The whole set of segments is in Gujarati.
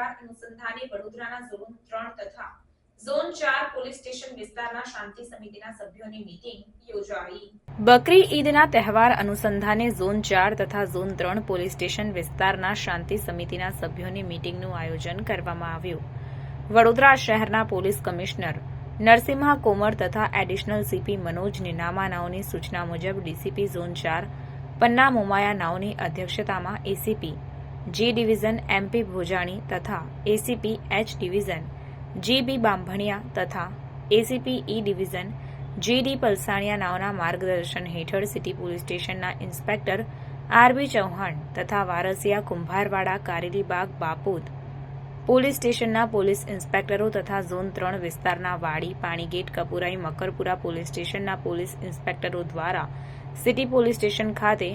તહેવાર અનુસંધાને વડોદરાના ઝોન 3 તથા ઝોન 4 પોલીસ સ્ટેશન વિસ્તારના શાંતિ સમિતિના સભ્યોની મીટિંગ યોજાઈ। બકરી ઈદના તહેવાર અનુસંધાને ઝોન 4 તથા ઝોન 3 પોલીસ સ્ટેશન વિસ્તારના શાંતિ સમિતિના સભ્યોની મીટિંગનું આયોજન કરવામાં આવ્યું। વડોદરા શહેરના પોલીસ કમિશનર નરસિંહા કોમર તથા એડિશનલ સીપી મનોજ નીનામા નાઓની સૂચના મુજબ ડીસીપી ઝોન 4 પન્ના મોમાયા નાઓની અધ્યક્ષતામાં ACP G division MP Bhojani तथा ACP H division GB Bambhaniya तथा ACP E division GD Palsaniya नावना मार्गदर्शन हेठळ सिटी पोलीस स्टेशनना इंस्पेक्टर आरबी चौहान तथा वारसिया कुंभारवाड़ा कारेलीबाग बापूद पोलीस स्टेशनना पोलीस इंस्पेक्टरो तथा झोन 3 विस्ताરના વાડી પાણીગેટ કપુરાઈ મકરપુરા પોલીસ સ્ટેશનના પોલીસ ઇન્સ્પેક્ટરો દ્વારા સિટી પોલીસ સ્ટેશન ખાતે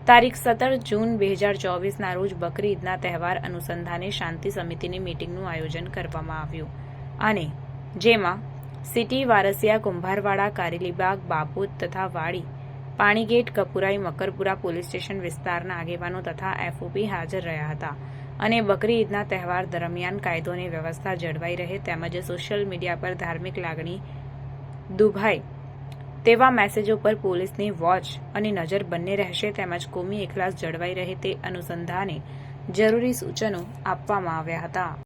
તારીખ 17 જૂન 2024ના રોજ બકરી ઈદના તહેવાર અનુસંધાને શાંતિ સમિતિની મીટિંગનું આયોજન કરવામાં આવ્યું અને જેમાં સિટી વારસિયા કુંભારવાડા કારેલીબાગ બાપુદ તથા વાડી પાણીગેટ કપુરાઈ મકરપુરા પોલીસ સ્ટેશન વિસ્તારના આગેવાનો તથા એફઓપી હાજર રહ્યા હતા અને બકરી ઈદના તહેવાર દરમિયાન કાયદો અને વ્યવસ્થા જળવાઈ રહે તેમજ સોશિયલ મીડિયા પર ધાર્મિક લાગણી દુભાય તેવા મેસેજો પર પોલીસની વોચ અને નજર બંને રહેશે તેમજ કોમી એકલાસ જળવાઈ રહે તે અનુસંધાને જરૂરી સૂચનો આપવામાં આવ્યા હતા।